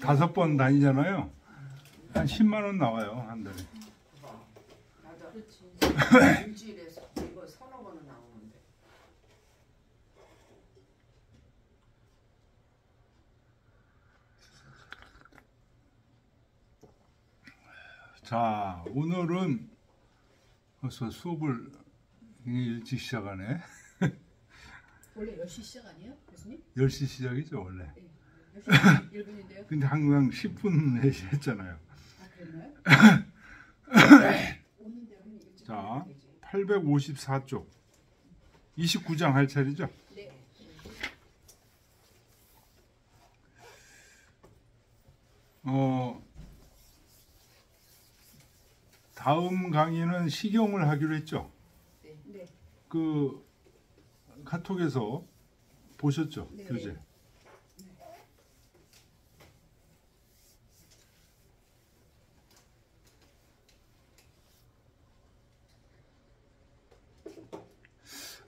5번 다니잖아요. 한 10만 원 나와요, 한 달에. 맞아. 일주일에서 이거 서너 번은 나오는데. 자, 오늘은 벌써 수업을 일찍 시작하네. 원래 10시 시작 아니에요, 교수님? 10시 시작이죠, 원래. 네. 10시 1분인데요. 근데 항상 10분 내시 했잖아요. 아, 그랬나요? 오는 대로는 일찍 자, 하면 되지. 854쪽. 29장 할 차례죠? 네. 다음 강의는 식용을 하기로 했죠? 네. 네. 그 카톡에서 보셨죠? 네. 교재. 네.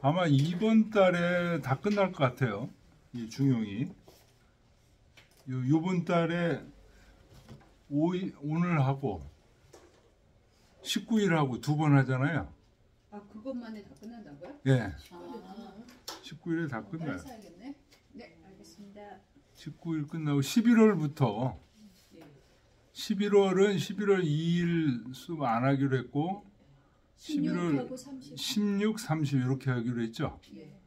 아마 이번 달에 다 끝날 것 같아요. 이 중용이. 요번 달에 오늘 하고 19일 하고 2번 하잖아요. 아, 그것만에 다 끝난다고요? 예. 아, 19일에 다 끝나요. 빨리 사야겠네. 네, 알겠습니다. 19일 끝나고 11월부터 네. 11월은 11월 2일 수업 안 하기로 했고 11월 16하고 30. 16, 30 이렇게 하기로 했죠. 네.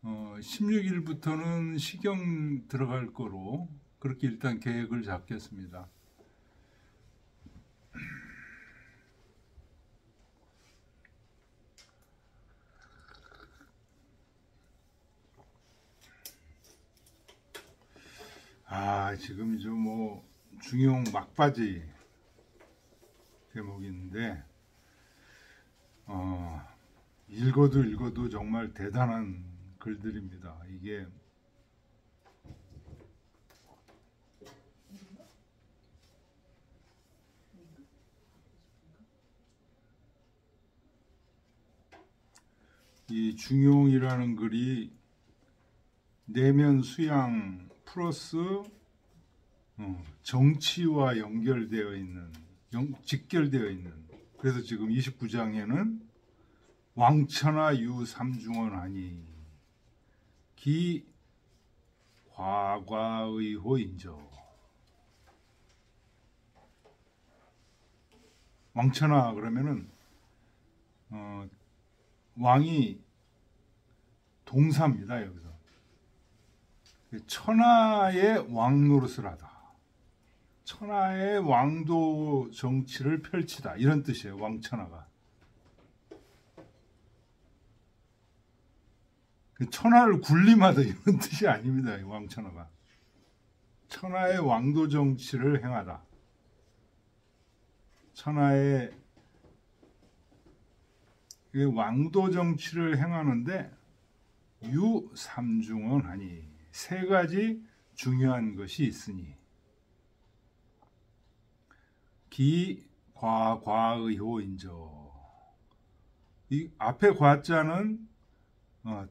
16일부터는 식용 들어갈 거로 그렇게 일단 계획을 잡겠습니다. 지금 이제 뭐 중용 막바지 대목인데 읽어도 정말 대단한 글들입니다. 이게 이 중용이라는 글이 내면 수양 플러스 정치와 연결되어 있는, 직결되어 있는. 그래서 지금 29장에는 왕천하 유 삼중언하니 기 과과의호인저. 왕천하 그러면은 왕이 동사입니다. 여기서 천하의 왕 노릇을 하다. 천하의 왕도 정치를 펼치다 이런 뜻이에요. 왕천하가. 천하를 군림하다 이런 뜻이 아닙니다. 왕천하가. 천하의 왕도 정치를 행하다. 천하의 왕도 정치를 행하는데 유삼중언하니 세 가지 중요한 것이 있으니 기, 과, 과의호인저. 이 앞에 과자는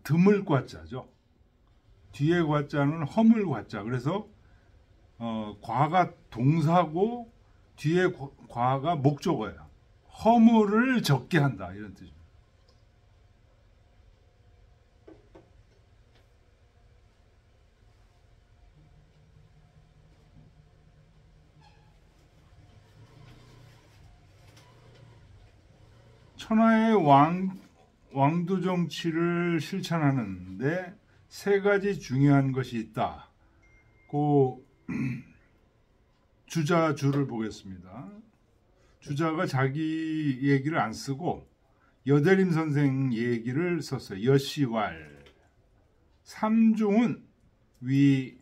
드물 과자죠. 뒤에 과자는 허물 과자. 그래서 과가 동사고 뒤에 과가 목적어예요. 허물을 적게 한다 이런 뜻입니다. 천하의 왕도 정치를 실천하는데 세 가지 중요한 것이 있다. 그 주자주를 보겠습니다. 주자가 자기 얘기를 안 쓰고 여대림 선생 얘기를 썼어요. 여시왈. 삼중은 위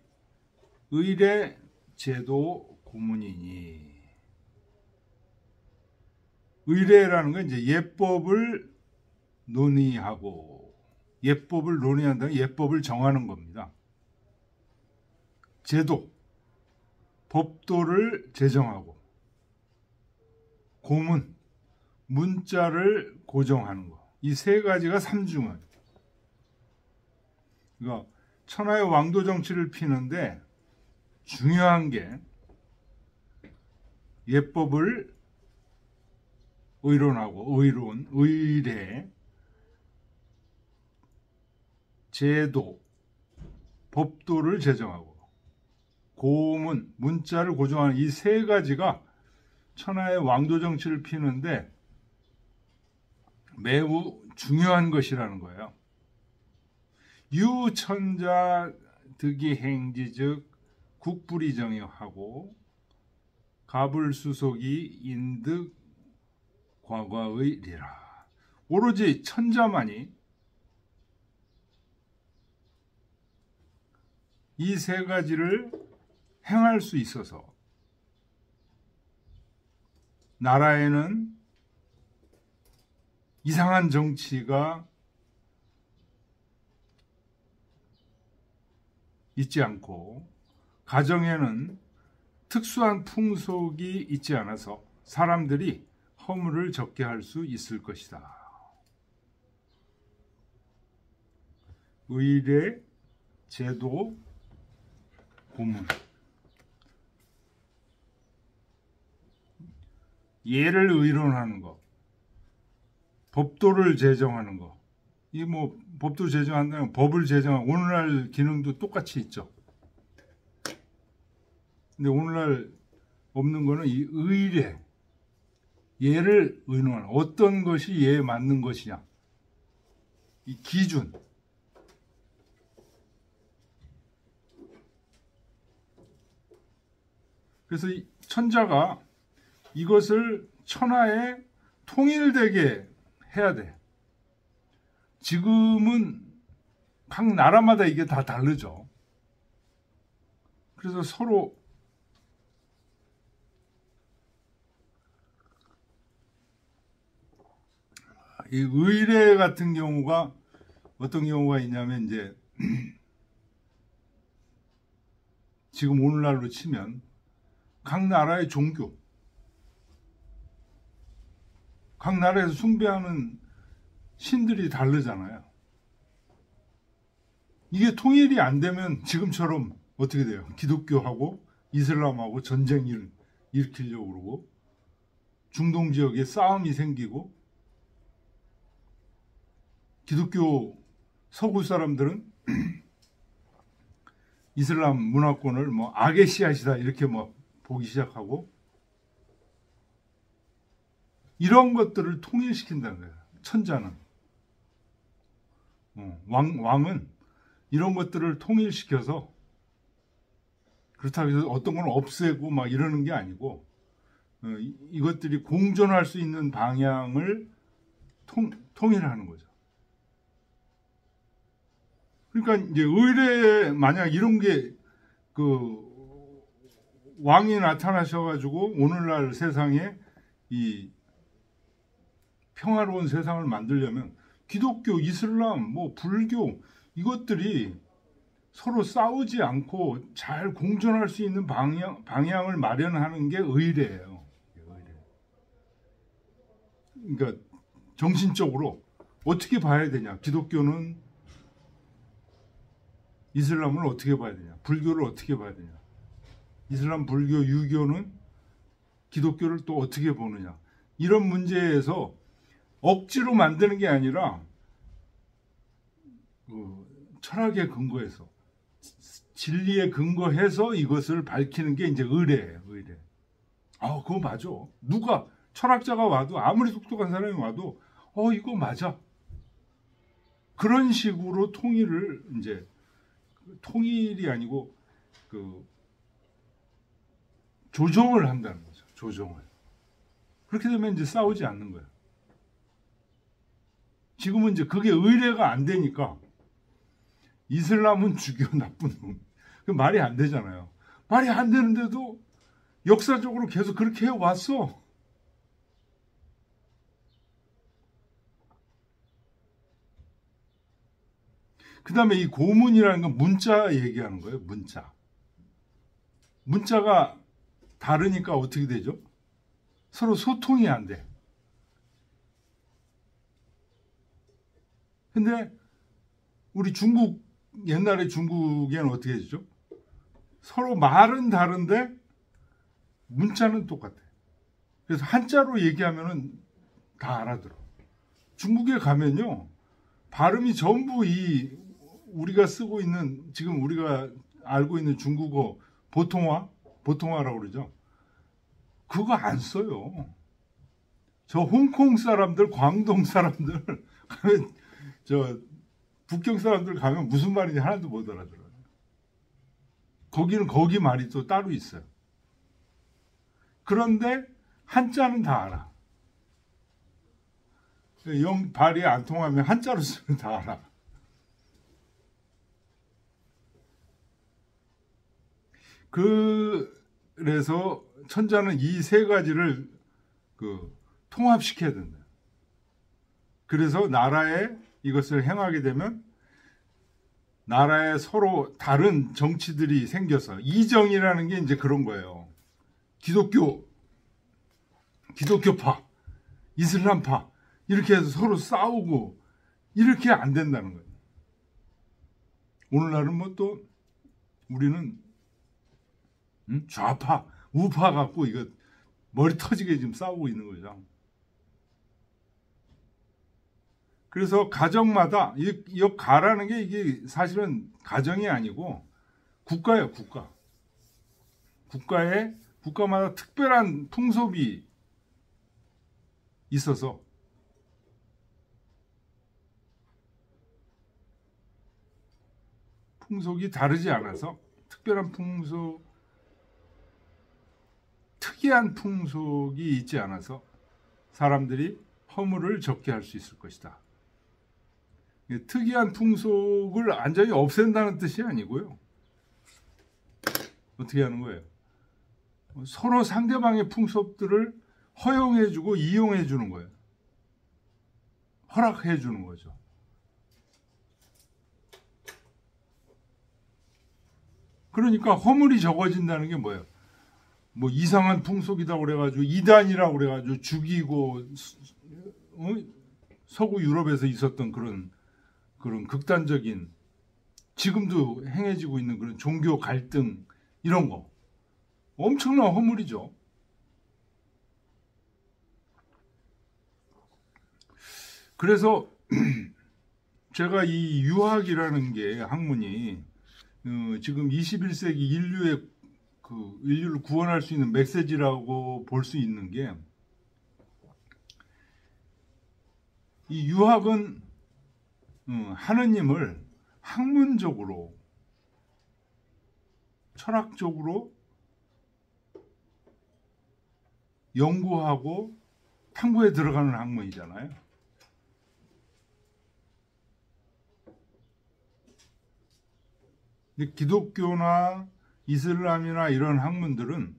의례 제도 고문이니. 의례라는 건 이제 예법을 논의하고, 예법을 논의한다는 예법을 정하는 겁니다. 제도, 법도를 제정하고, 고문, 문자를 고정하는 것. 이 세 가지가 삼중은. 그러니까 천하의 왕도 정치를 피는데 중요한 게 예법을 의론하고 의론, 의례, 제도, 법도를 제정하고 고문, 문자를 고정하는 이 세 가지가 천하의 왕도 정치를 피는데 매우 중요한 것이라는 거예요. 유천자 득이행지 즉 국불이 정의하고 가불수속이 인득 과거의 리라. 오로지 천자만이 이 세 가지를 행할 수 있어서 나라에는 이상한 정치가 있지 않고 가정에는 특수한 풍속이 있지 않아서 사람들이 허물을 적게 할 수 있을 것이다. 의례, 제도, 고문. 예를 의론하는 것, 법도를 제정하는 것. 이 뭐 법도 제정한다면 법을 제정하고 오늘날 기능도 똑같이 있죠. 근데 오늘날 없는 거는 이 의례, 예를 의논하는 어떤 것이 예에 맞는 것이냐. 이 기준. 그래서 이 천자가 이것을 천하에 통일되게 해야 돼. 지금은 각 나라마다 이게 다 다르죠. 그래서 서로 이 의례 같은 경우가 어떤 경우가 있냐면 이제 지금 오늘날로 치면 각 나라의 종교, 각 나라에서 숭배하는 신들이 다르잖아요. 이게 통일이 안 되면 지금처럼 어떻게 돼요? 기독교하고 이슬람하고 전쟁을 일으키려고 그러고 중동 지역에 싸움이 생기고 기독교 서구 사람들은 이슬람 문화권을 뭐 악의 씨앗이다 이렇게 뭐 보기 시작하고 이런 것들을 통일시킨다는 거예요. 천자는. 왕은 이런 것들을 통일시켜서 그렇다고 해서 어떤 건 없애고 막 이러는 게 아니고 이것들이 공존할 수 있는 방향을 통일하는 거죠. 그러니까 이제 의례 만약 이런 게 왕이 나타나셔가지고 오늘날 세상에 이 평화로운 세상을 만들려면 기독교, 이슬람, 뭐 불교 이것들이 서로 싸우지 않고 잘 공존할 수 있는 방향을 마련하는 게 의례예요. 그러니까 정신적으로 어떻게 봐야 되냐? 기독교는 이슬람을 어떻게 봐야 되냐? 불교를 어떻게 봐야 되냐? 이슬람, 불교, 유교는 기독교를 또 어떻게 보느냐? 이런 문제에서 억지로 만드는 게 아니라 철학에 근거해서 진리에 근거해서 이것을 밝히는 게 이제 의례예요. 의례. 아, 그거 맞아. 누가 철학자가 와도 아무리 똑똑한 사람이 와도 이거 맞아. 그런 식으로 통일을 이제 통일이 아니고 조정을 한다는 거죠. 조정을. 그렇게 되면 이제 싸우지 않는 거예요. 지금은 이제 그게 의례가 안 되니까 이슬람은 죽여 나쁜 놈. 그 말이 안 되잖아요. 말이 안 되는데도 역사적으로 계속 그렇게 해왔어. 그 다음에 이 고문이라는 건 문자 얘기하는 거예요. 문자. 문자가 다르니까 어떻게 되죠? 서로 소통이 안 돼. 근데 우리 중국, 옛날에 중국에는 어떻게 했죠? 서로 말은 다른데 문자는 똑같아. 그래서 한자로 얘기하면은 다 알아들어. 중국에 가면요, 발음이 전부 이 우리가 쓰고 있는, 지금 우리가 알고 있는 중국어 보통화라고 그러죠. 그거 안 써요. 저 홍콩 사람들, 광동 사람들 가면, 저 북경 사람들 가면 무슨 말인지 하나도 못 알아들어요. 거기는 거기 말이 또 따로 있어요. 그런데 한자는 다 알아. 발이 안 통하면 한자로 쓰면 다 알아. 그래서 천자는 이 세 가지를 통합시켜야 된다. 그래서 나라에 이것을 행하게 되면 나라에 서로 다른 정치들이 생겨서 이정이라는 게 이제 그런 거예요. 기독교파, 이슬람파 이렇게 해서 서로 싸우고 이렇게 안 된다는 거예요. 오늘날은 뭐 또 우리는 좌파, 우파 갖고 이거 머리 터지게 지금 싸우고 있는 거죠. 그래서 가정마다 이 가라는 게 이게 사실은 가정이 아니고 국가예요, 국가. 국가마다 특별한 풍속이 있어서 풍속이 다르지 않아서 특이한 풍속이 있지 않아서 사람들이 허물을 적게 할 수 있을 것이다. 특이한 풍속을 완전히 없앤다는 뜻이 아니고요. 어떻게 하는 거예요? 서로 상대방의 풍속들을 허용해주고 이용해주는 거예요. 허락해주는 거죠. 그러니까 허물이 적어진다는 게 뭐예요? 뭐 이상한 풍속이다 그래가지고 이단이라고 그래가지고 죽이고 서구 유럽에서 있었던 그런 극단적인 지금도 행해지고 있는 그런 종교 갈등 이런 거 엄청난 허물이죠. 그래서 제가 이 유학이라는 게 학문이 지금 21세기 인류를 구원할 수 있는 메시지라고 볼 수 있는 게, 이 유학은 하느님을 학문적으로, 철학적으로 연구하고 탐구에 들어가는 학문이잖아요. 근데 기독교나 이슬람이나 이런 학문들은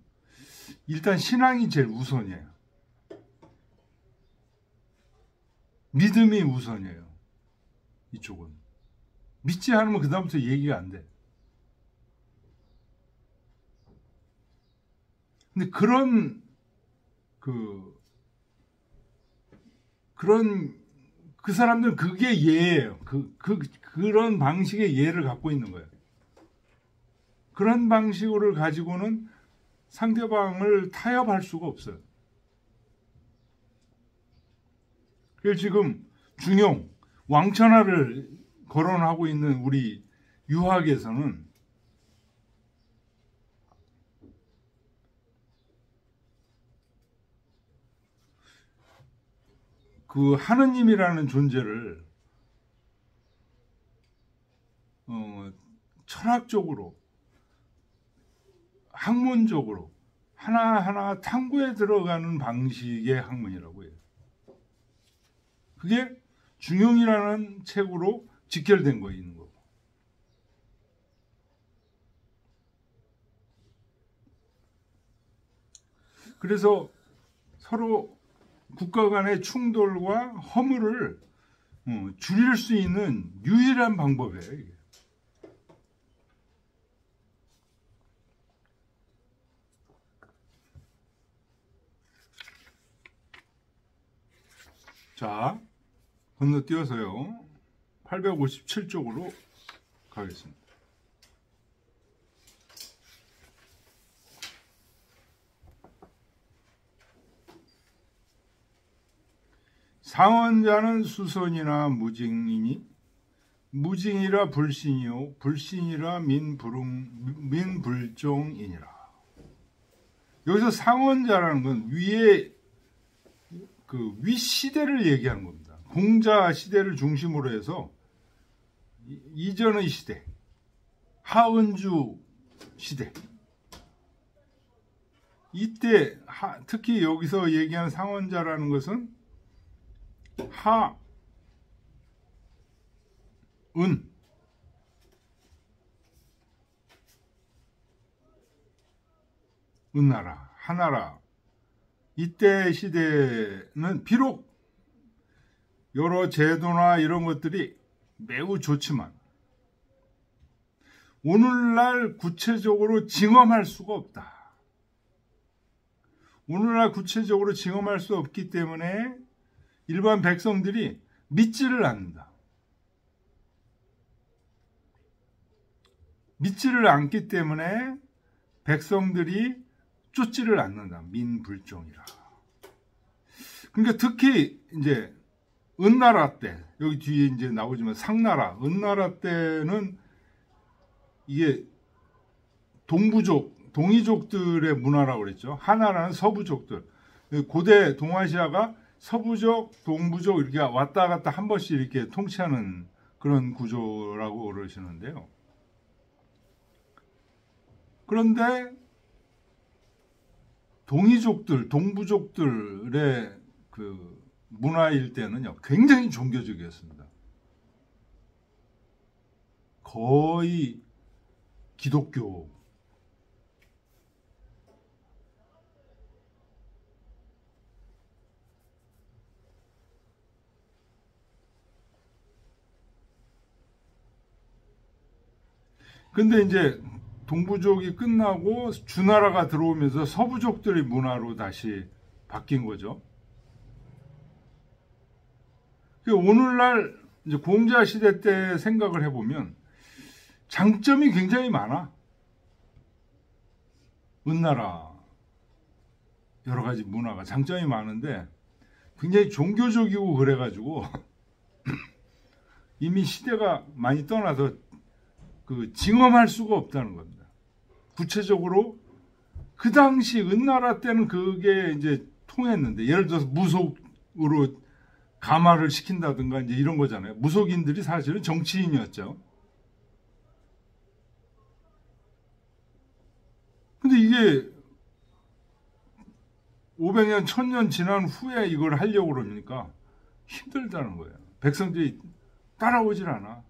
일단 신앙이 제일 우선이에요. 믿음이 우선이에요. 이쪽은. 믿지 않으면 그 다음부터 얘기가 안 돼. 근데 그런 그 사람들은 그게 예예요. 그런 방식의 예를 갖고 있는 거예요. 그런 방식을 가지고는 상대방을 타협할 수가 없어요. 그래서 지금 중용, 왕천하를 거론하고 있는 우리 유학에서는 그 하느님이라는 존재를 철학적으로, 학문적으로 하나하나 탐구에 들어가는 방식의 학문이라고 해요. 그게 중용이라는 책으로 직결된 거 있는 거고. 그래서 서로 국가 간의 충돌과 허물을 줄일 수 있는 유일한 방법이에요, 이게. 자, 건너뛰어서요. 857쪽으로 가겠습니다. 상언자는 수선이나 무징이니 무징이라 불신이요 불신이라 민불종이니라. 여기서 상언자라는 건 위에 그 윗시대를 얘기하는 겁니다. 공자 시대를 중심으로 해서 이전의 시대, 하은주 시대, 이때 특히 여기서 얘기하는 상언자라는 것은 은나라, 하나라, 이때 시대는 비록 여러 제도나 이런 것들이 매우 좋지만 오늘날 구체적으로 징험할 수가 없다. 오늘날 구체적으로 징험할 수 없기 때문에 일반 백성들이 믿지를 않는다. 믿지를 않기 때문에 백성들이 쫓지를 않는다. 민불종이라. 그러니까 특히 이제 은나라 때, 여기 뒤에 이제 나오지만 상나라, 은나라 때는 이게 동이족들의 문화라고 그랬죠. 하나라는 서부족들. 고대 동아시아가 서부족, 동부족 이렇게 왔다 갔다 한 번씩 이렇게 통치하는 그런 구조라고 그러시는데요. 그런데 동이족들, 동부족들의 그 문화일 때는요, 굉장히 종교적이었습니다. 거의 기독교. 근데 이제 동부족이 끝나고 주나라가 들어오면서 서부족들의 문화로 다시 바뀐 거죠. 오늘날 이제 공자 시대 때 생각을 해보면 장점이 굉장히 많아. 은나라 여러 가지 문화가 장점이 많은데 굉장히 종교적이고 그래가지고 이미 시대가 많이 떠나서 그 징험할 수가 없다는 겁니다. 구체적으로 그 당시 은나라 때는 그게 이제 통했는데, 예를 들어서 무속으로 감화를 시킨다든가 이제 이런 거잖아요. 무속인들이 사실은 정치인이었죠. 근데 이게 500년, 1000년 지난 후에 이걸 하려고 그러니까 힘들다는 거예요. 백성들이 따라오질 않아.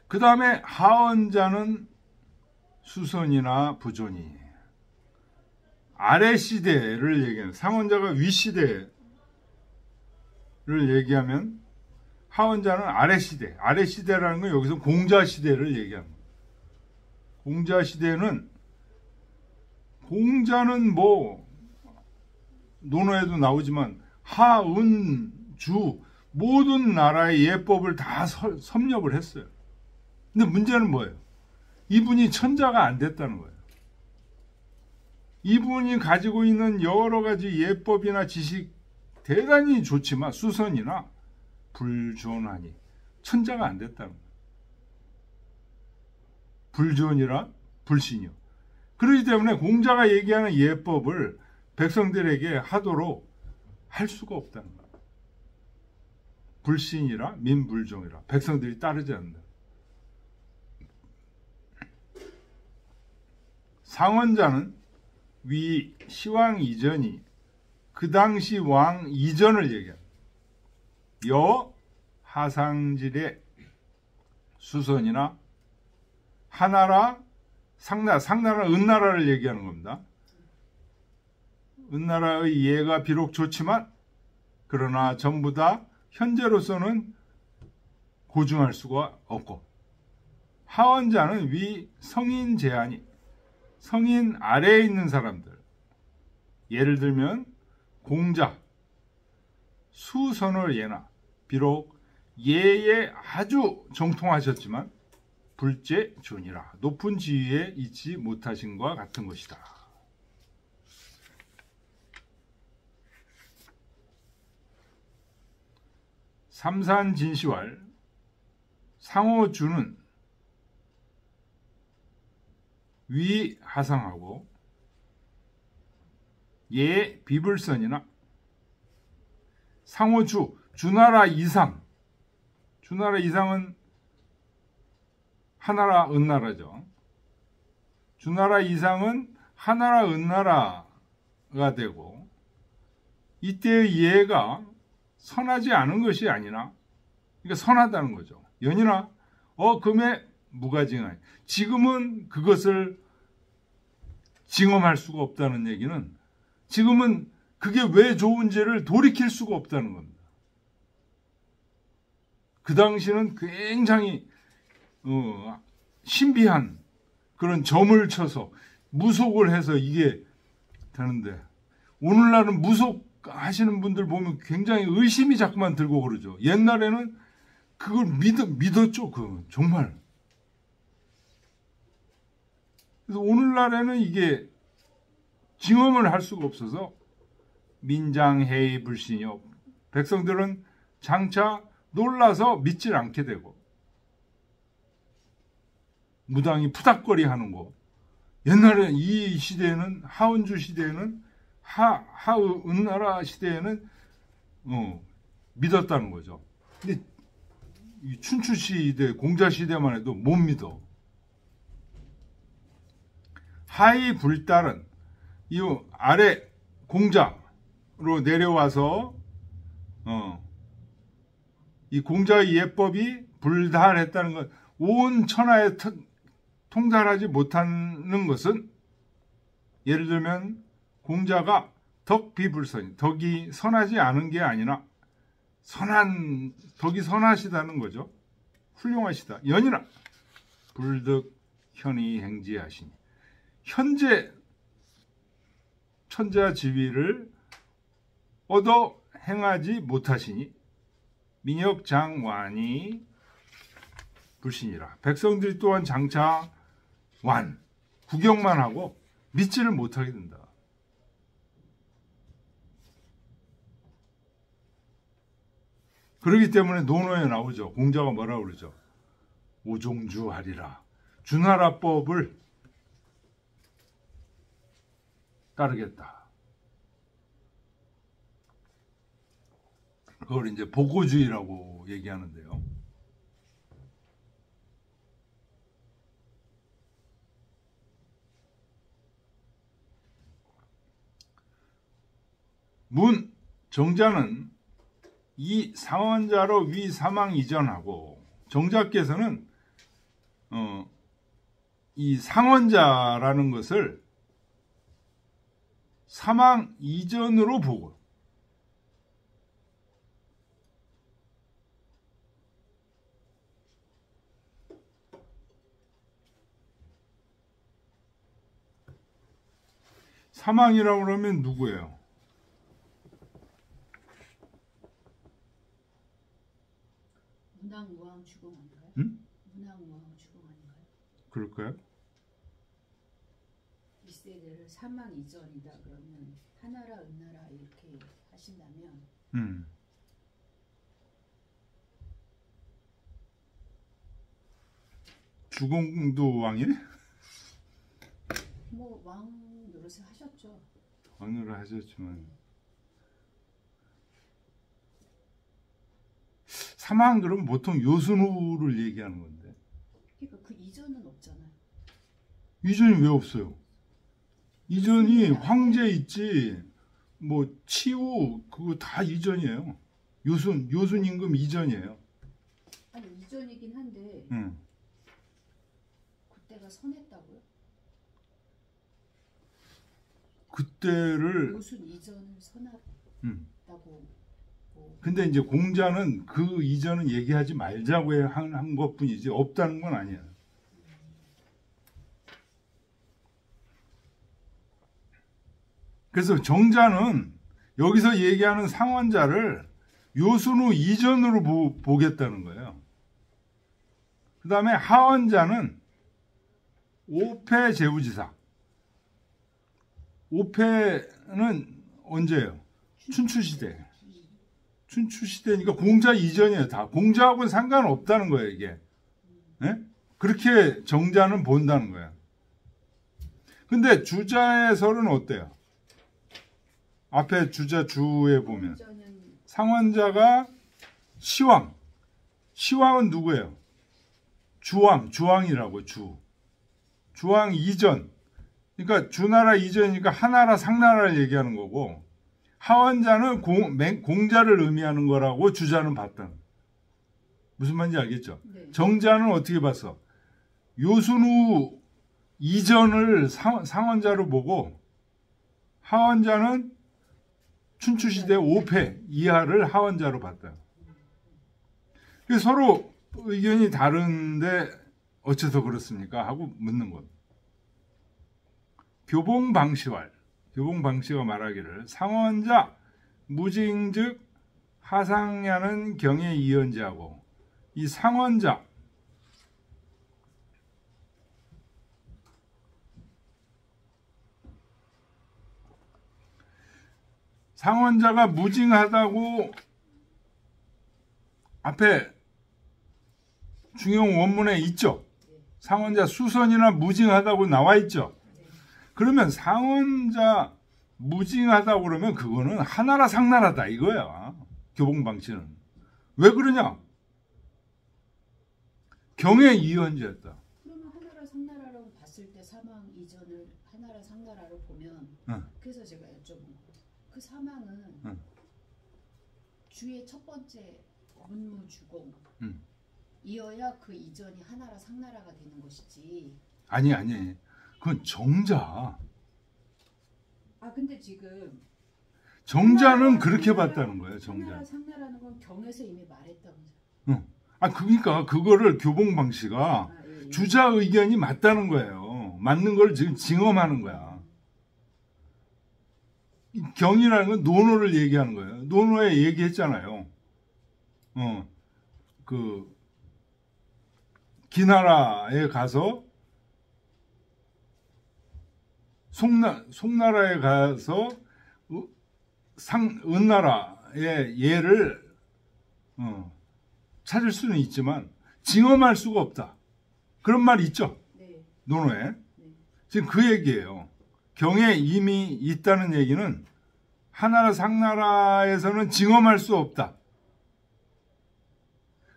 그 다음에 하언자는 수선이나 부존이 아래 시대를 얘기하는, 상언자가 위 시대를 얘기하면 하언자는 아래 시대, 아래 시대라는 건 여기서 공자 시대를 얘기합니다. 공자 시대는, 공자는 뭐 논어에도 나오지만 하은 주 모든 나라의 예법을 다 섭렵을 했어요. 근데 문제는 뭐예요? 이분이 천자가 안 됐다는 거예요. 이분이 가지고 있는 여러 가지 예법이나 지식 대단히 좋지만 수선이나 불존하니 천자가 안 됐다는 거예요. 불존이라 불신이요. 그렇기 때문에 공자가 얘기하는 예법을 백성들에게 하도록 할 수가 없다는 거예요. 불신이라 민불종이라 백성들이 따르지 않는다. 상언자는 위 시왕 이전이 그 당시 왕 이전을 얘기합니다. 여 하상질의 수선이나 하나라 상나라는 은나라를 얘기하는 겁니다. 은나라의 예가 비록 좋지만 그러나 전부 다 현재로서는 고증할 수가 없고, 하원자는 위 성인 제한이 성인 아래에 있는 사람들, 예를 들면 공자, 수선을 예나 비록 예에 아주 정통하셨지만 불재존이라 높은 지위에 있지 못하신과 같은 것이다. 삼산진시왈 상호주는 위하상하고 예 비불선이나 상호주 주나라 이상, 주나라 이상은 하나라 은나라죠. 주나라 이상은 하나라 은나라가 되고 이때의 예가 선하지 않은 것이 아니나, 그러니까 선하다는 거죠. 연이나 금에 무가징하니, 지금은 그것을 징험할 수가 없다는 얘기는 지금은 그게 왜 좋은지를 돌이킬 수가 없다는 겁니다. 그 당시는 굉장히 신비한 그런 점을 쳐서 무속을 해서 이게 되는데, 오늘날은 무속 하시는 분들 보면 굉장히 의심이 자꾸만 들고 그러죠. 옛날에는 그걸 믿었죠. 정말. 그래서 오늘날에는 이게 징험을 할 수가 없어서 민장해의 불신이요. 백성들은 장차 놀라서 믿질 않게 되고 무당이 푸닥거리 하는 거. 옛날에 이 시대에는, 하은주 시대에는, 하은나라 시대에는 믿었다는 거죠. 근데 이 춘추 시대, 공자 시대만 해도 못 믿어. 하의 불달은 이 아래 공자로 내려와서 이 공자의 예법이 불달했다는 것, 온 천하에 통달하지 못하는 것은, 예를 들면 공자가 덕비불선, 덕이 선하지 않은 게 아니라 덕이 선하시다는 거죠. 훌륭하시다. 연이나 불득 현이 행지하시니, 현재 천자 지위를 얻어 행하지 못하시니 민역장완이 불신이라. 백성들이 또한 장차 구경만 하고 믿지를 못하게 된다. 그렇기 때문에 논어에 나오죠. 공자가 뭐라고 그러죠? 오종주하리라. 주나라법을 따르겠다. 그걸 이제 보고주의라고 얘기하는데요. 문 정자는 이 상원자로 위 사망 이전하고, 정자께서는 이 상원자라는 것을 사망 이전으로 보고, 사망이라고 그러면 누구예요? 문왕무왕 주공 아닌가요? 응? 문왕무왕 주공 아닌가요? 그럴까요? 이 세대를 사망 이전이다 그러면 하나라 은나라 이렇게 하신다면 주공도 왕이네? 뭐 왕 노릇을 하셨죠. 왕으로 하셨지만, 사망 그러면 보통 요순후를 얘기하는 건데, 그러니까 그 이전은 없잖아요. 이전이 왜 없어요? 이전이 황제 있지, 뭐 치우 그거 다 이전이에요. 요순 임금 이전이에요. 아니 이전이긴 한데 그때가 선했다고요? 그때를 요순 이전을 선하다고. 근데 이제 공자는 그 이전은 얘기하지 말자고 한 것뿐이지 없다는 건 아니야. 그래서 정자는 여기서 얘기하는 상원자를 요순우 이전으로 보겠다는 거예요. 그 다음에 하원자는 오패 제후지사. 오패는 언제예요? 춘추시대. 춘추시대니까 공자 이전이에요. 다 공자하고는 상관없다는 거예요. 이게. 네? 그렇게 정자는 본다는 거예요. 근데 주자의 설은 어때요? 앞에 주자 주에 보면 상원자가 시왕. 시왕은 누구예요? 주왕이라고 주왕 이전. 그러니까 주나라 이전이니까 하나라 상나라를 얘기하는 거고 하원자는 공자를 의미하는 거라고 주자는 봤다. 무슨 말인지 알겠죠? 네. 정자는 어떻게 봤어? 요순우 이전을 상원자로 보고 하원자는 춘추시대 5패 이하를 하원자로 봤다. 그래서 서로 의견이 다른데 어째서 그렇습니까? 하고 묻는 것. 교봉방시가 말하기를 상원자 무징즉 하상야는 경에 이연지하고 이 상원자가 무징하다고 앞에 중용 원문에 있죠. 상원자 수선이나 무징하다고 나와 있죠. 그러면 상원자 무징하다고 그러면 그거는 하나라 상나라다 이거야. 교봉방치는. 왜 그러냐? 경에 이연지했다. 그러면 하나라 상나라라고 봤을 때 사망 이전을 하나라 상나라로 보면 그래서 제가 여쭤본 거예요. 그 사망은 주의 첫 번째 문무주공 이어야 그 이전이 하나라 상나라가 되는 것이지. 아니 그건 정자. 근데 지금 정자는 그렇게 봤다는 거예요. 정자. 하나라 상나라는 건 경에서 이미 말했다면서. 그러니까 그거를 교봉방씨가 예. 주자 의견이 맞다는 거예요. 맞는 걸 지금 징험하는 거야. 경이라는 건 논어를 얘기하는 거예요. 논어에 얘기했잖아요. 그 기나라에 가서 송나라에 가서 은나라의 예를 찾을 수는 있지만 징험할 수가 없다. 그런 말 있죠? 네. 논어에. 네. 지금 그 얘기예요. 경에 이미 있다는 얘기는 하나라 상나라에서는 징험할 수 없다.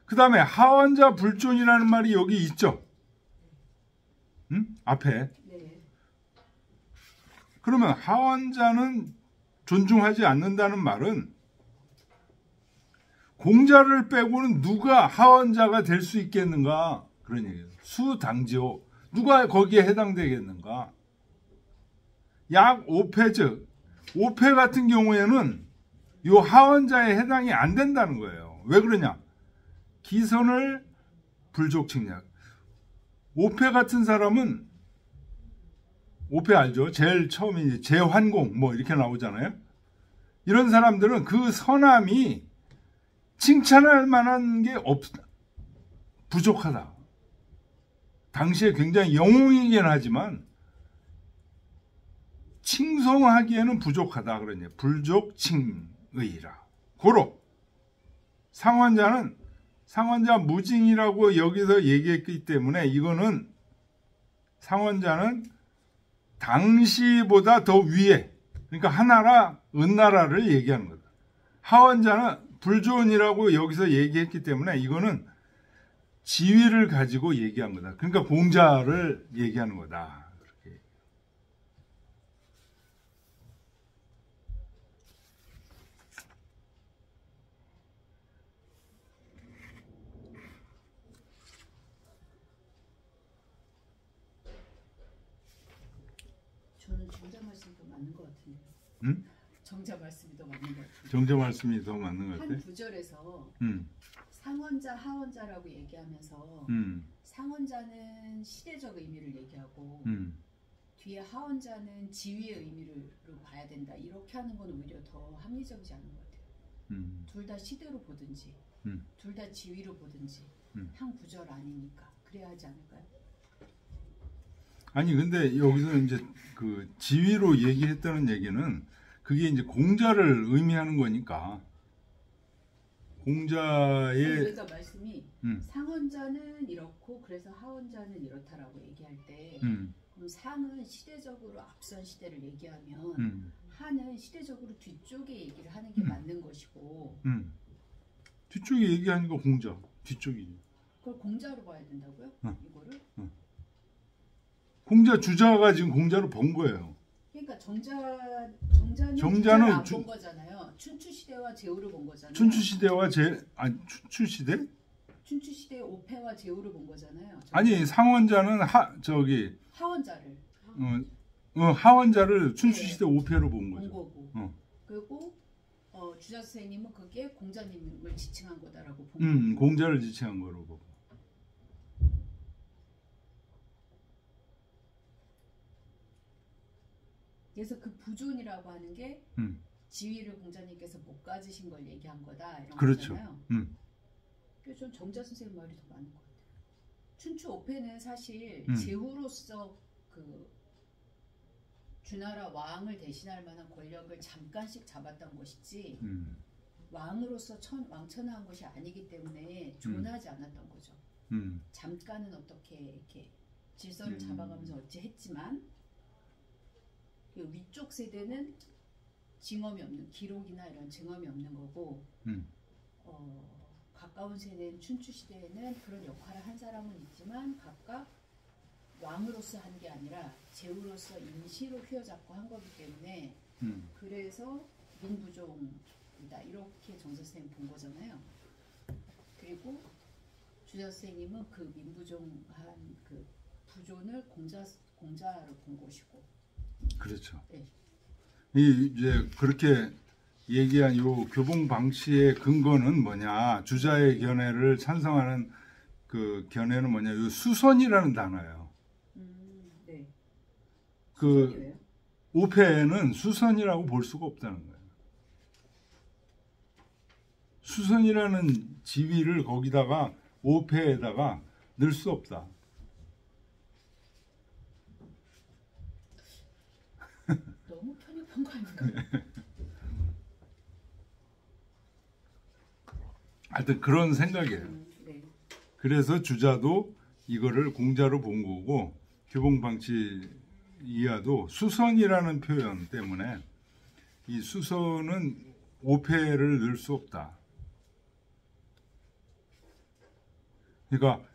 그 다음에 하원자 불존이라는 말이 여기 있죠? 앞에. 네. 그러면 하원자는 존중하지 않는다는 말은 공자를 빼고는 누가 하원자가 될 수 있겠는가? 그런 얘기예요. 수당지호. 누가 거기에 해당되겠는가? 약 5패즉 5패 같은 경우에는 이 하원자에 해당이 안 된다는 거예요. 왜 그러냐? 기선을 불족칭략. 5패 같은 사람은 5패 알죠? 제일 처음에 제환공 뭐 이렇게 나오잖아요. 이런 사람들은 그 선함이 칭찬할 만한 게 부족하다. 당시에 굉장히 영웅이긴 하지만 칭송하기에는 부족하다. 그러냐. 불족칭의라. 고로 상원자는 상원자 무징이라고 여기서 얘기했기 때문에 이거는 상원자는 당시보다 더 위에, 그러니까 하나라 은나라를 얘기하는 거다. 하원자는 불존이라고 여기서 얘기했기 때문에 이거는 지위를 가지고 얘기한 거다. 그러니까 공자를 얘기하는 거다. 그렇게. 저는 정자 말씀이 더 맞는 것 같은데. 응? 정자 말씀이 더 맞는 것 같은데. 정자 말씀이 더 맞는 것 같아. 한 구절에서 음. 상원자, 하원자라고 얘기하면서 음. 상원자는 시대적 의미를 얘기하고 뒤에 하원자는 지위의 의미를 봐야 된다. 이렇게 하는 건 오히려 더 합리적이지 않은 것 같아요. 둘 다 시대로 보든지 둘 다 지위로 보든지 한 구절 아니니까 그래야 하지 않을까요? 아니 근데 여기서 이제 그 지위로 얘기했다는 얘기는 그게 이제 공자를 의미하는 거니까 공자의 그러니까 말씀이 상원자는 이렇고 그래서 하원자는 이렇다라고 얘기할 때 그럼 상은 시대적으로 앞선 시대를 얘기하면 하는 시대적으로 뒤쪽에 얘기를 하는 게 맞는 것이고 뒤쪽에 얘기하는 거 공자 뒤쪽이지. 그걸 공자로 봐야 된다고요? 이거를? 공자 주자가 지금 공자로 본 거예요. 그러니까 정자는 주자를 안 본 거잖아요. 춘추 시대와 제후를 본 거잖아요. 춘추 시대와 춘추 시대? 춘추 시대의 오패와 제후를 본 거잖아요. 아니 상원자는 하원자를 하원자를 춘추 시대 오패로 본 거죠. 거고. 그리고 주자 선생님은 그게 공자님을 지칭한 거다라고 본 거고. 공자를 지칭한 거로 보고. 그래서 그 부존이라고 하는 게 지위를 공자님께서 못 가지신 걸 얘기한 거다 이런 그렇죠. 거잖아요. 그래서 전 정자 선생님 말이 더 맞는 것 같아요. 춘추 오패는 사실 제후로서 그 주나라 왕을 대신할 만한 권력을 잠깐씩 잡았던 것이지 왕으로서 왕천하한 것이 아니기 때문에 존하지 않았던 거죠. 잠깐은 어떻게 이렇게 질서를 잡아가면서 어찌 했지만 그 위쪽 세대는 징험이 없는 기록이나 이런 증험이 없는 거고 가까운 세대는 춘추 시대에는 그런 역할을 한 사람은 있지만 각각 왕으로서 한 게 아니라 제후로서 임시로 휘어잡고 한 거기 때문에 그래서 민부종이다 이렇게 정서 선생님 본 거잖아요. 그리고 주자 선생님은 그 민부종한 그 부존을 공자로 본 것이고. 그렇죠. 네. 이제 그렇게 얘기한 요 교봉 방시의 근거는 뭐냐? 주자의 견해를 찬성하는 그 견해는 뭐냐? 요 수선이라는 단어예요. 네. 그 오패에는 수선이라고 볼 수가 없다는 거예요. 수선이라는 지위를 거기다가 오패에다가 넣을 수 없다. 너무 편협한 거 아닌가요? 하여튼 그런 생각이에요. 네. 그래서 주자도 이거를 공자로 본 거고 교봉방치 이하도 수선이라는 표현 때문에 이 수선은 오패를 넣을 수 없다. 그러니까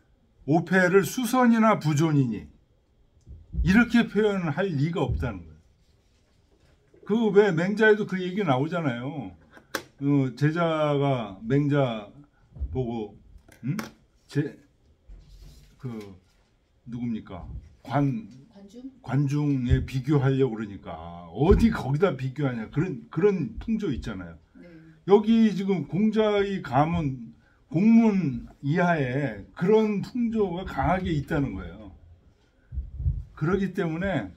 오패를 수선이나 부존이니 이렇게 표현을 할 리가 없다는 거예요. 그 왜 맹자에도 그 얘기 나오잖아요. 제자가 맹자 보고 누굽니까? 관중에 비교하려고 그러니까 어디 거기다 비교하냐 그런 풍조 있잖아요. 네. 여기 지금 공자의 가문 공문 이하에 그런 풍조가 강하게 있다는 거예요. 그렇기 때문에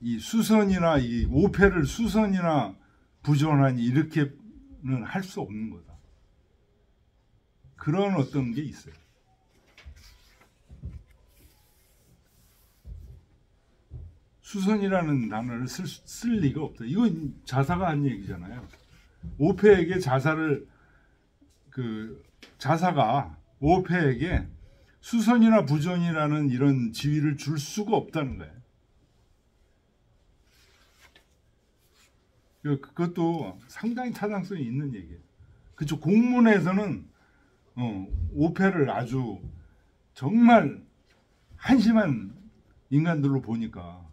이 수선이나 이 오패를 수선이나 부존하니 이렇게는 할 수 없는 거다. 그런 어떤 게 있어요. 수선이라는 단어를 쓸 리가 없다. 이건 자사가 한 얘기잖아요. 오패에게 자사가 오패에게 수선이나 부존이라는 이런 지위를 줄 수가 없다는 거예요. 그것도 상당히 타당성이 있는 얘기예요. 그쪽 공문에서는 오패를 아주 정말 한심한 인간들로 보니까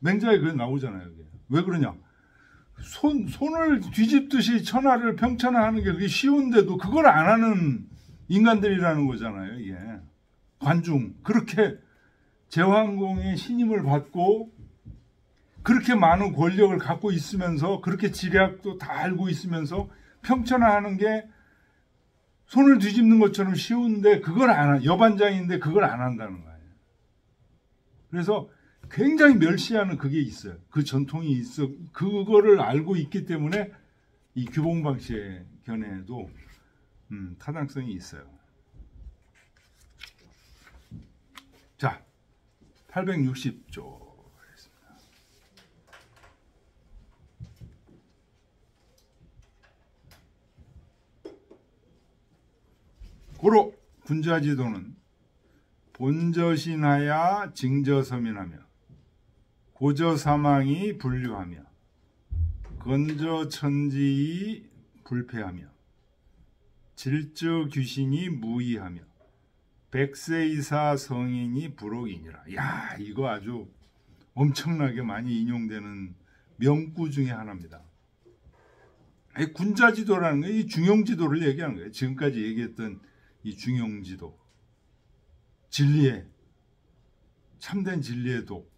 맹자에 그게 나오잖아요. 그게. 왜 그러냐? 손을 뒤집듯이 천하를 평천하하는 게 그게 쉬운데도 그걸 안 하는 인간들이라는 거잖아요. 이게. 관중 그렇게 제왕공의 신임을 받고 그렇게 많은 권력을 갖고 있으면서 그렇게 지략도 다 알고 있으면서 평천하하는 게 손을 뒤집는 것처럼 쉬운데 그걸 안 여반장인데 그걸 안 한다는 거예요. 그래서 굉장히 멸시하는 그게 있어요. 그 전통이 있어. 그거를 알고 있기 때문에 이 규봉방씨의 견해도 타당성이 있어요. 자, 860조 하겠습니다. 고로 군자지도는 본저신하야 징저서민하며 고저사망이 분류하며 건저천지이 불패하며 질저귀신이 무의하며 백세이사 성인이 부록이니라. 야, 이거 아주 엄청나게 많이 인용되는 명구 중에 하나입니다. 군자지도라는 게 이 중용지도를 얘기하는 거예요. 지금까지 얘기했던 이 중용지도, 진리의, 참된 진리의 도.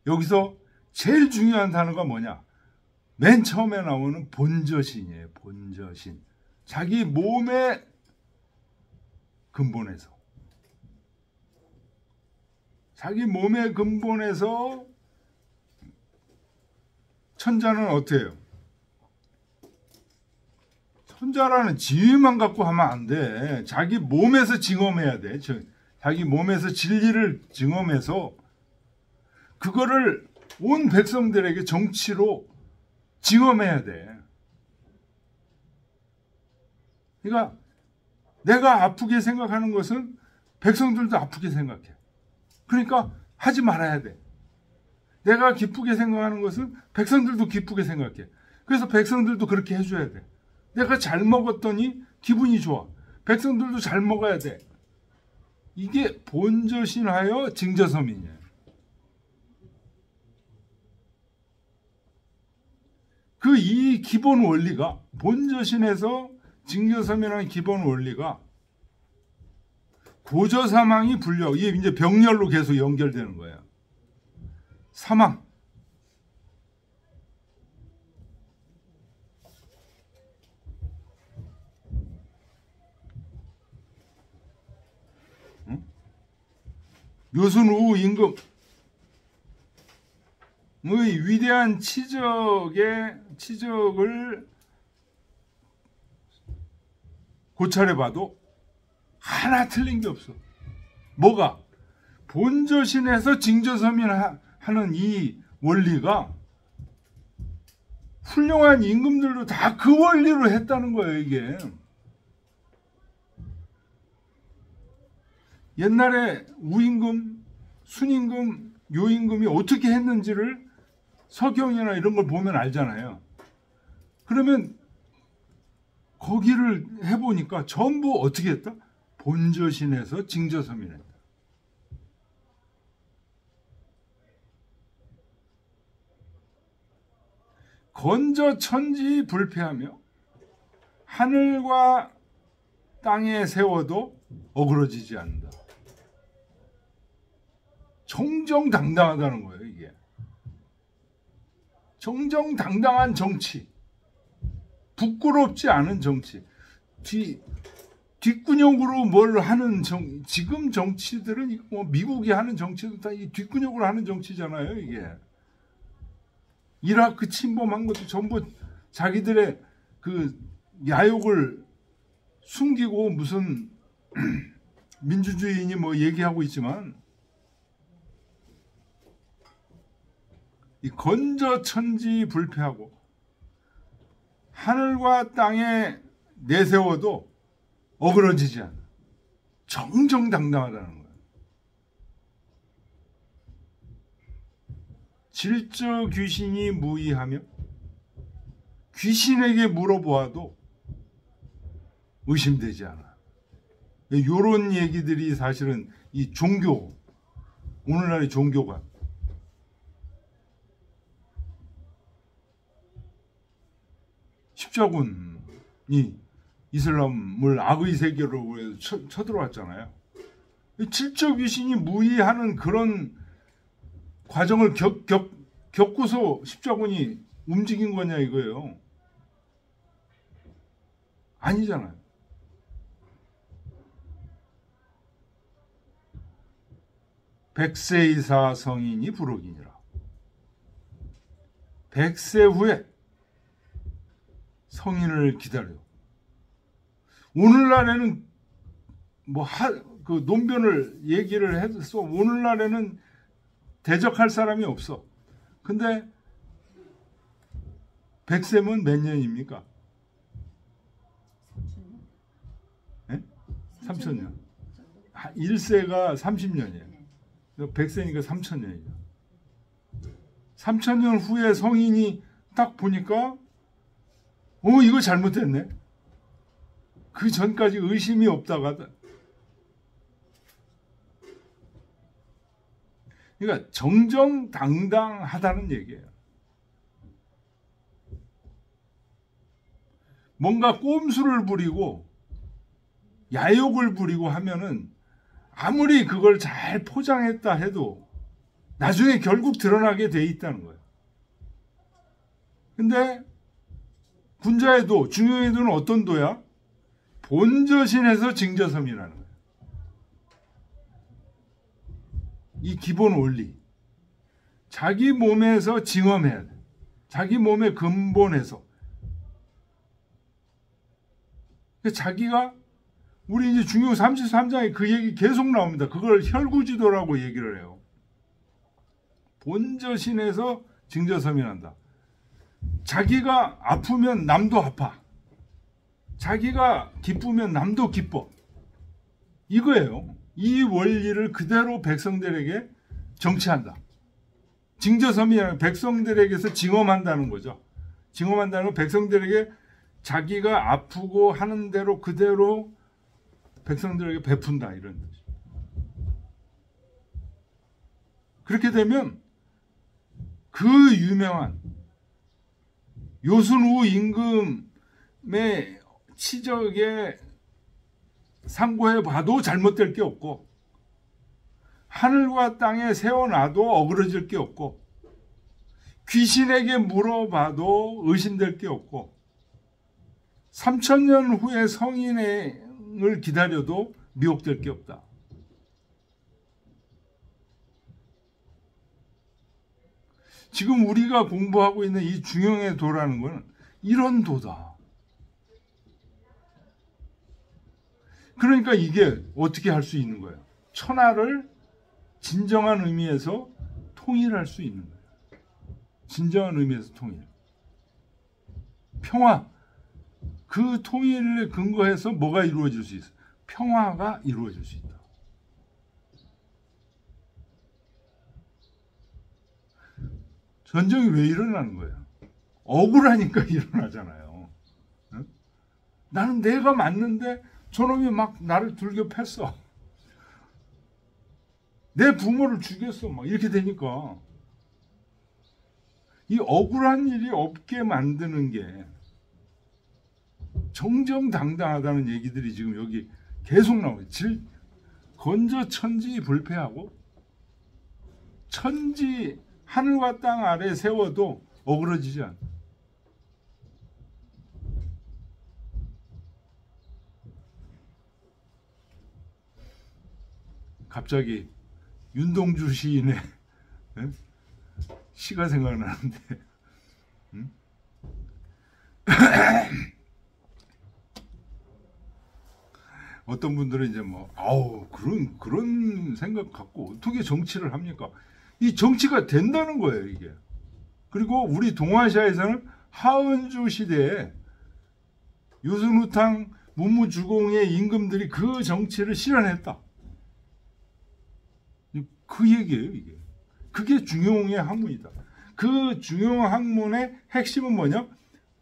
여기서 제일 중요한 단어가 뭐냐? 맨 처음에 나오는 본저신이에요. 본저신. 자기 몸의 근본에서. 자기 몸의 근본에서 천자는 어때요? 천자라는 지위만 갖고 하면 안 돼. 자기 몸에서 증험해야 돼. 자기 몸에서 진리를 증험해서 그거를 온 백성들에게 정치로 증험해야 돼. 그러니까 내가 아프게 생각하는 것은 백성들도 아프게 생각해. 그러니까 하지 말아야 돼. 내가 기쁘게 생각하는 것은 백성들도 기쁘게 생각해. 그래서 백성들도 그렇게 해줘야 돼. 내가 잘 먹었더니 기분이 좋아. 백성들도 잘 먹어야 돼. 이게 본저신하여 징저서민이에요. 이 기본 원리가, 본저신에서 징저서민하는 기본 원리가 고저사망이 불려. 이게 이제 병렬로 계속 연결되는 거예요. 사망. 묘순우 임금의 위대한 치적을 고찰해봐도 하나 틀린 게 없어. 뭐가? 본저신에서 징저서민하는 이 원리가 훌륭한 임금들도 다 그 원리로 했다는 거예요, 이게. 옛날에 우임금, 순임금, 요임금이 어떻게 했는지를 서경이나 이런 걸 보면 알잖아요. 그러면 거기를 해보니까 전부 어떻게 했다? 본저신에서 징저서민했다. 건저천지 불패하며 하늘과 땅에 세워도 어그러지지 않는다. 정정당당하다는 거예요, 이게. 정정당당한 정치. 부끄럽지 않은 정치. 뒷구녕으로 뭘 하는 지금 정치들은 뭐 미국이 하는 정치도 다 이 뒷구녕으로 하는 정치잖아요, 이게. 이라크 침범한 것도 전부 자기들의 그 야욕을 숨기고 무슨 민주주의니 뭐 얘기하고 있지만 이 건저천지 불패하고 하늘과 땅에 내세워도 어그러지지 않아. 정정당당하다는 거예요. 질저 귀신이 무의하며 귀신에게 물어보아도 의심되지 않아. 이런 얘기들이 사실은 이 종교, 오늘날의 종교가 십자군이 이슬람을 악의 세계로 쳐들어왔잖아요. 질저 귀신이 무의하는 그런 과정을 겪고서 십자군이 움직인 거냐 이거예요. 아니잖아요. 100세 이사 성인이 부록이니라. 100세 후에 성인을 기다려. 오늘날에는 그 논변을 얘기를 해서 오늘날에는 대적할 사람이 없어. 근데 100세면 몇 년입니까? 3,000년. 1세가 30년이에요. 100세니까 3,000년이죠. 3,000년 후에 성인이 딱 보니까 이거 잘못됐네. 그 전까지 의심이 없다가 그러니까 정정당당하다는 얘기예요. 뭔가 꼼수를 부리고 야욕을 부리고 하면은 아무리 그걸 잘 포장했다 해도 나중에 결국 드러나게 돼 있다는 거예요. 근데 군자의 도, 중용의 도는 어떤 도야? 본저신에서 징저섬이라는 거예요. 이 기본 원리. 자기 몸에서 징험해야 돼. 자기 몸의 근본에서. 자기가 우리 이제 중용 33장에 그 얘기 계속 나옵니다. 그걸 혈구지도라고 얘기를 해요. 본저신에서 징저섬이 난다. 자기가 아프면 남도 아파. 자기가 기쁘면 남도 기뻐. 이거예요. 이 원리를 그대로 백성들에게 정치한다. 징저섬이 백성들에게서 징험한다는 거죠. 징험한다는 건 백성들에게 자기가 아프고 하는 대로 그대로 백성들에게 베푼다 이런 뜻이죠. 그렇게 되면 그 유명한 요순우 임금의 치적에 상고해 봐도 잘못될 게 없고 하늘과 땅에 세워놔도 어그러질 게 없고 귀신에게 물어봐도 의심될 게 없고 3,000년 후에 성인을 기다려도 미혹될 게 없다. 지금 우리가 공부하고 있는 이 중용의 도라는 건 이런 도다. 그러니까 이게 어떻게 할 수 있는 거예요? 천하를 진정한 의미에서 통일할 수 있는 거예요. 진정한 의미에서 통일. 평화. 그 통일에 근거해서 뭐가 이루어질 수 있어? 평화가 이루어질 수 있다. 전쟁이 왜 일어나는 거예요? 억울하니까 일어나잖아요. 응? 나는 내가 맞는데 저놈이 막 나를 들겨 팼어. 내 부모를 죽였어. 막 이렇게 되니까 이 억울한 일이 없게 만드는 게 정정당당하다는 얘기들이 지금 여기 계속 나와요. 건져 천지 불패하고 천지 하늘과 땅 아래 세워도 어그러지지 않아. 갑자기 윤동주 시인의 시가 생각나는데 응? 어떤 분들은 이제 그런 생각 갖고 어떻게 정치를 합니까? 이 정치가 된다는 거예요, 이게. 그리고 우리 동아시아에서는 하은주 시대에 요순우탕 문무주공의 임금들이 그 정치를 실현했다. 그 얘기예요, 이게. 그게 중용의 학문이다. 그 중용 학문의 핵심은 뭐냐?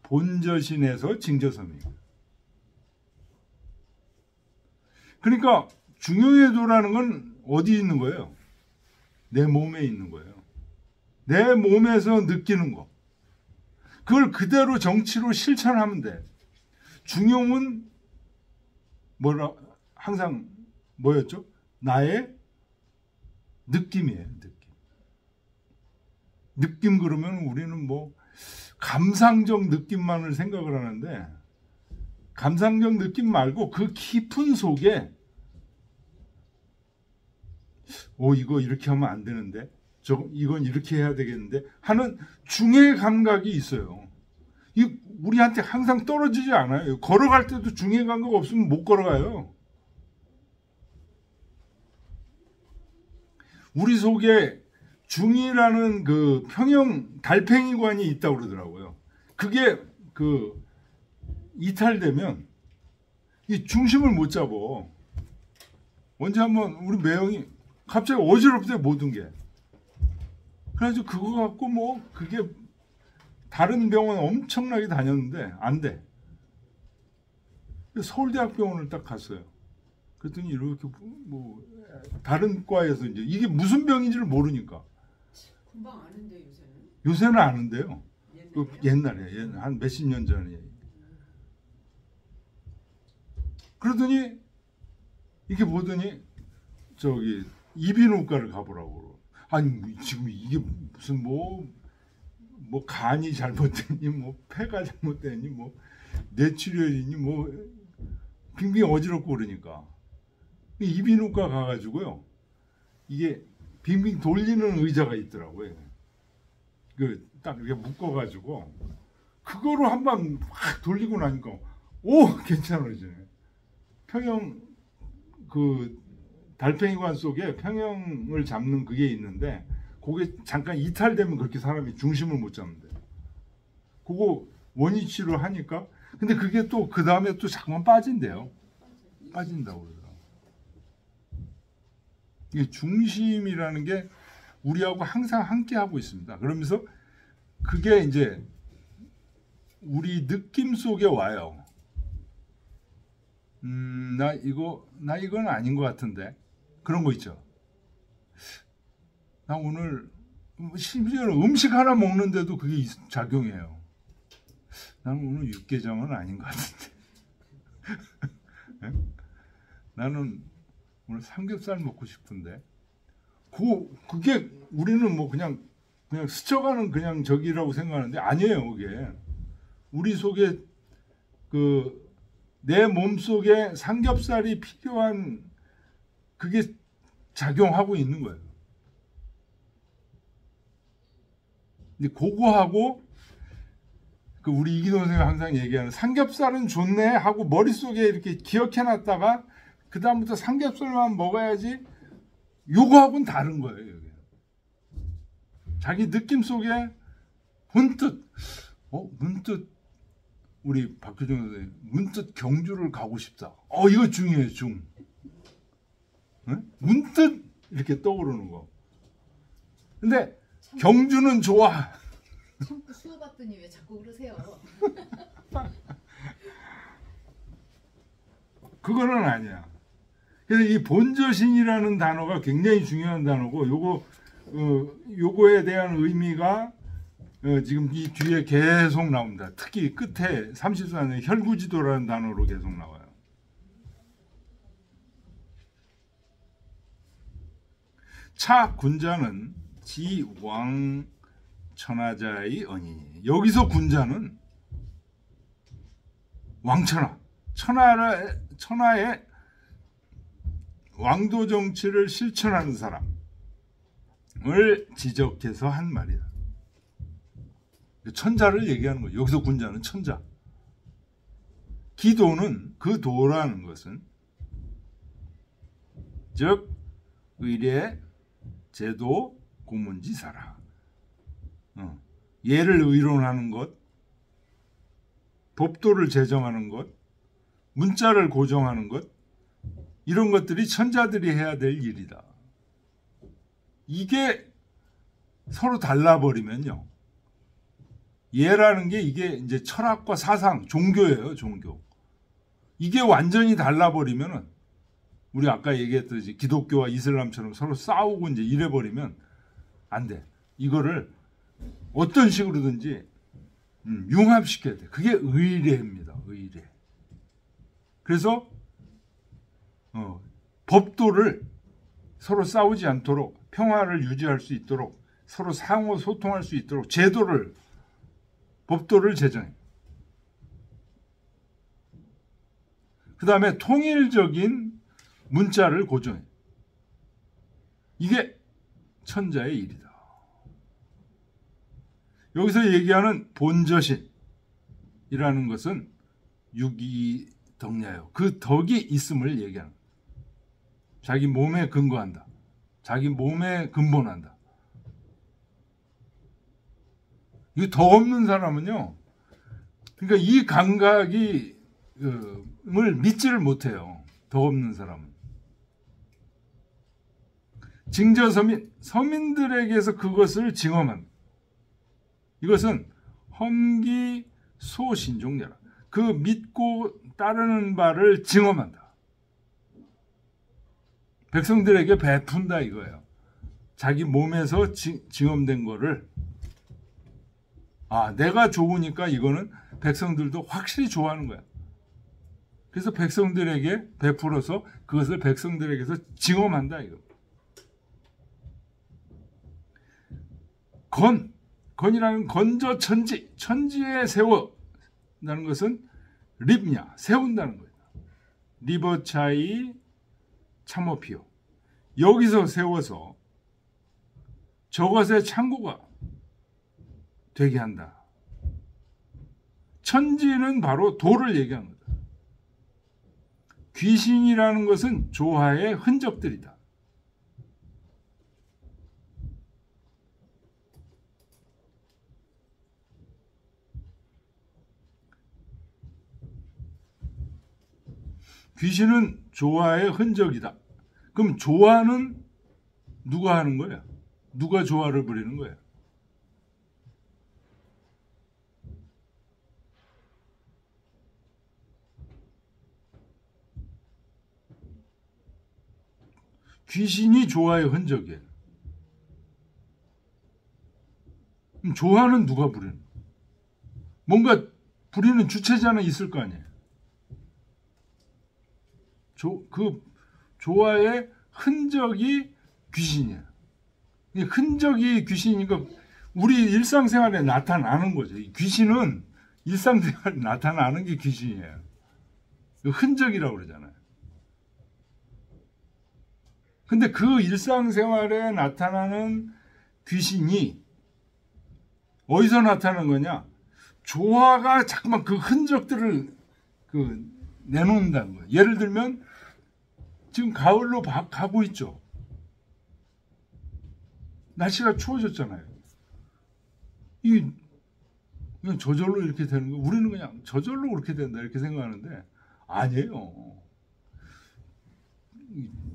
본저신에서 징저섬이에요. 그러니까 중용의 도라는 건 어디 있는 거예요? 내 몸에 있는 거예요. 내 몸에서 느끼는 거. 그걸 그대로 정치로 실천하면 돼. 중용은 항상 뭐였죠? 나의 느낌이에요. 느낌 그러면 우리는 감상적 느낌만을 생각을 하는데 감상적 느낌 말고 그 깊은 속에 이거 이렇게 하면 안 되는데, 이건 이렇게 해야 되겠는데 하는 중의 감각이 있어요. 이 우리한테 항상 떨어지지 않아요. 걸어갈 때도 중의 감각 없으면 못 걸어가요. 우리 속에 중이라는 그 평형 달팽이관이 있다고 그러더라고요. 그게 그 이탈되면 이 중심을 못 잡어. 언제 한번 우리 매형이 갑자기 어지럽대 모든 게. 그래가지고 그거 갖고 뭐 그게 다른 병원 엄청나게 다녔는데 안 돼. 서울대학병원을 딱 갔어요. 그랬더니 이렇게 뭐 다른 과에서 이제 이게 무슨 병인지를 모르니까. 금방 아는데 요새는? 요새는 아는데요. 옛날에요? 옛날에 한 몇십 년 전에. 그러더니 이렇게 보더니 저기 이비인후과를 가보라고. 아니 지금 이게 무슨 뭐 간이 잘못됐니 뭐 폐가 잘못됐니 뭐 뇌출혈이니 뭐 빙빙 어지럽고 그러니까 이비인후과 가가지고요. 이게 빙빙 돌리는 의자가 있더라고요. 그 딱 이렇게 묶어가지고 그거로 한 번 확 돌리고 나니까 오 괜찮아지네. 평형 그 달팽이관 속에 평형을 잡는 그게 있는데 그게 잠깐 이탈되면 그렇게 사람이 중심을 못 잡는데 그거 원위치로 하니까 근데 그게 또 그 다음에 또 잠깐 빠진대요. 빠진다고 그러더라고요. 이게 중심이라는 게 우리하고 항상 함께 하고 있습니다. 그러면서 그게 이제 우리 느낌 속에 와요. 나 이건 아닌 것 같은데 그런 거 있죠. 나 오늘 심지어는 음식 하나 먹는데도 그게 작용해요. 나는 오늘 육개장은 아닌 것 같은데. 네? 나는 오늘 삼겹살 먹고 싶은데. 그게 우리는 뭐 그냥 스쳐가는 그냥 저기라고 생각하는데 아니에요. 그게 우리 속에 내 몸 속에 삼겹살이 필요한 그게 작용하고 있는 거예요. 근데 그거하고 우리 이기동 선생님이 항상 얘기하는 삼겹살은 좋네 하고 머릿속에 이렇게 기억해놨다가 그 다음부터 삼겹살만 먹어야지 요거하고는 다른 거예요. 이게. 자기 느낌 속에 문득 우리 박효정 선생님 문득 경주를 가고 싶다. 이거 중요해요. 중. 네? 문득 이렇게 떠오르는 거. 근데 경주는 좋아. 참고 수업받더니 왜 자꾸 그러세요? 그거는 아니야. 그래서 이 본저신이라는 단어가 굉장히 중요한 단어고 요거에 대한 의미가 지금 이 뒤에 계속 나옵니다. 특히 끝에 30사 혈구지도라는 단어로 계속 나와요. 차 군자는 지왕 천하자의 언이니. 여기서 군자는 왕천하, 천하의 왕도 정치를 실천하는 사람을 지적해서 한 말이다. 천자를 얘기하는 거예요. 여기서 군자는 천자. 기도는 그 도라는 것은 즉 의례, 제도, 고문지사라. 예를 의론하는 것, 법도를 제정하는 것, 문자를 고정하는 것, 이런 것들이 천자들이 해야 될 일이다. 이게 서로 달라버리면요. 예라는 게 이게 이제 철학과 사상, 종교예요, 종교. 이게 완전히 달라버리면은 우리 아까 얘기했듯이 기독교와 이슬람처럼 서로 싸우고 이제 이래버리면 안 돼. 이거를 어떤 식으로든지 융합시켜야 돼. 그게 의례입니다. 의례. 그래서 법도를 서로 싸우지 않도록 평화를 유지할 수 있도록 서로 상호 소통할 수 있도록 법도를 제정해. 그 다음에 통일적인 문자를 고정해. 이게 천자의 일이다. 여기서 얘기하는 본저신이라는 것은 유기덕냐요. 그 덕이 있음을 얘기하는 거예요. 자기 몸에 근거한다. 자기 몸에 근본한다. 이 덕 없는 사람은요. 그러니까 이 감각이 을 믿지를 못해요. 덕 없는 사람은. 징저서민, 서민들에게서 그것을 징험한다. 이것은 험기소신종례라. 그 믿고 따르는 바를 징험한다. 백성들에게 베푼다 이거예요. 자기 몸에서 징험된 거를 내가 좋으니까 이거는 백성들도 확실히 좋아하는 거야. 그래서 백성들에게 베풀어서 그것을 백성들에게서 징험한다 이거. 건이라는 건저 천지, 천지에 세워라는 것은 립냐, 세운다는 거예요. 리버차이 참어피요. 여기서 세워서 저것의 창고가 되게 한다. 천지는 바로 도를 얘기하는 거다. 귀신이라는 것은 조화의 흔적들이다. 귀신은 조화의 흔적이다. 그럼 조화는 누가 하는 거야? 누가 조화를 부리는 거야? 귀신이 조화의 흔적이에요. 그럼 조화는 누가 부리는 거야? 뭔가 부리는 주체자는 있을 거 아니에요. 그 조화의 흔적이 귀신이야. 흔적이 귀신이니까 우리 일상생활에 나타나는 거죠. 귀신은 일상생활에 나타나는 게 귀신이에요. 흔적이라고 그러잖아요. 근데 그 일상생활에 나타나는 귀신이 어디서 나타나는 거냐? 조화가 자꾸만 그 흔적들을 내놓는다는 거예요. 예를 들면 지금 가을로 가고 있죠. 날씨가 추워졌잖아요. 그냥 저절로 이렇게 되는 거. 우리는 그냥 저절로 그렇게 된다 이렇게 생각하는데 아니에요.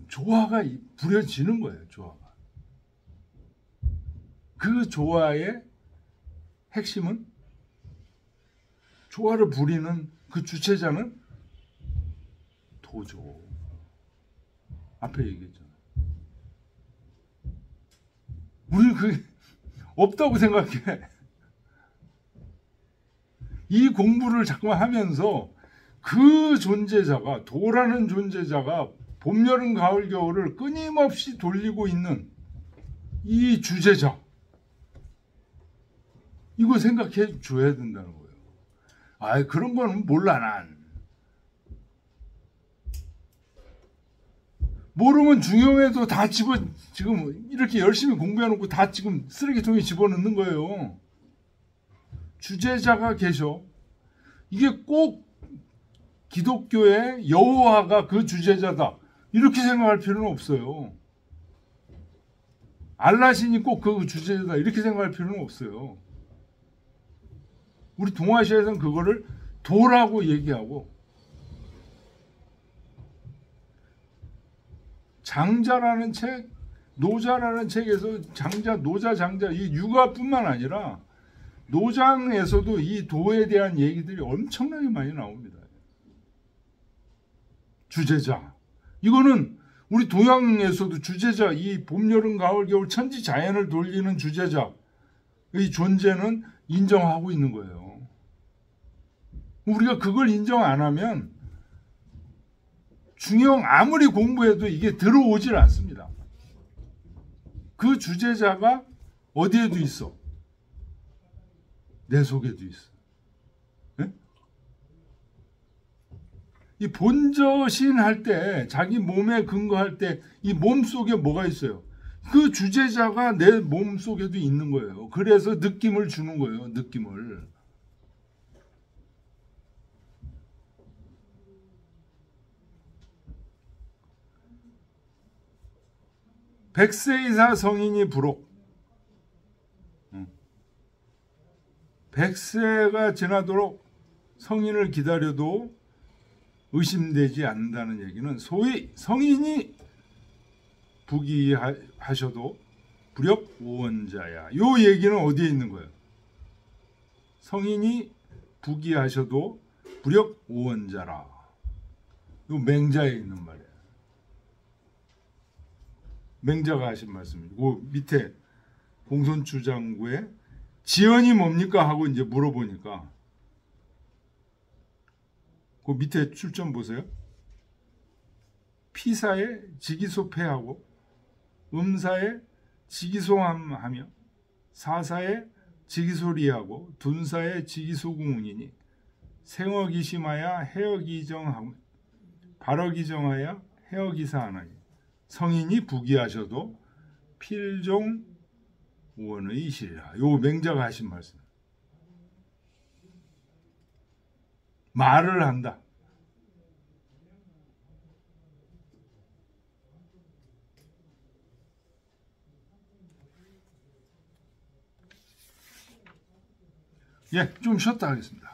조화가 부려지는 거예요. 조화가. 그 조화의 핵심은 조화를 부리는 그 주체자는 도죠. 앞에 얘기했잖아요. 우리는 그게 없다고 생각해. 이 공부를 자꾸만 하면서 그 존재자가, 도라는 존재자가 봄, 여름, 가을, 겨울을 끊임없이 돌리고 있는 이 주제자, 이거 생각해 줘야 된다는 거예요. 그런 거는 몰라, 난. 모르면 중용에도 다 지금 이렇게 열심히 공부해놓고 다 지금 쓰레기통에 집어넣는 거예요. 주제자가 계셔. 이게 꼭 기독교의 여호와가 그 주제자다. 이렇게 생각할 필요는 없어요. 알라신이 꼭 그 주제자다. 이렇게 생각할 필요는 없어요. 우리 동아시아에서는 그거를 도라고 얘기하고, 장자라는 책, 노자라는 책에서 장자, 노자, 장자, 이 육아뿐만 아니라 노장에서도 이 도에 대한 얘기들이 엄청나게 많이 나옵니다. 주제자. 이거는 우리 동양에서도 주제자, 이 봄, 여름, 가을, 겨울 천지 자연을 돌리는 주제자의 존재는 인정하고 있는 거예요. 우리가 그걸 인정 안 하면 중용 아무리 공부해도 이게 들어오질 않습니다. 그 주제자가 어디에도 있어? 내 속에도 있어. 네? 이 본저신 할 때, 자기 몸에 근거할 때 이 몸 속에 뭐가 있어요? 그 주제자가 내 몸속에도 있는 거예요. 그래서 느낌을 주는 거예요. 느낌을. 백세 이사 성인이 부록. 100세가 지나도록 성인을 기다려도 의심되지 않는다는 얘기는 소위 성인이 부귀하셔도 불역 오원자야. 요 얘기는 어디에 있는 거예요? 성인이 부귀하셔도 불역 오원자라. 요 맹자에 있는 말이에요. 맹자가 하신 말씀이에요. 그 밑에 공손주장구에 지연이 뭡니까? 하고 이제 물어보니까 그 밑에 출전 보세요. 피사에 지기소패하고 음사에 지기소함하며 사사에 지기소리하고 둔사에 지기소궁이니 생어기심하야 해어기정하고 발어기정하야 해어기사하나니 성인이 부귀하셔도 필종 우원의 이시리라. 요 맹자가 하신 말씀. 말을 한다. 예, 좀 쉬었다 하겠습니다.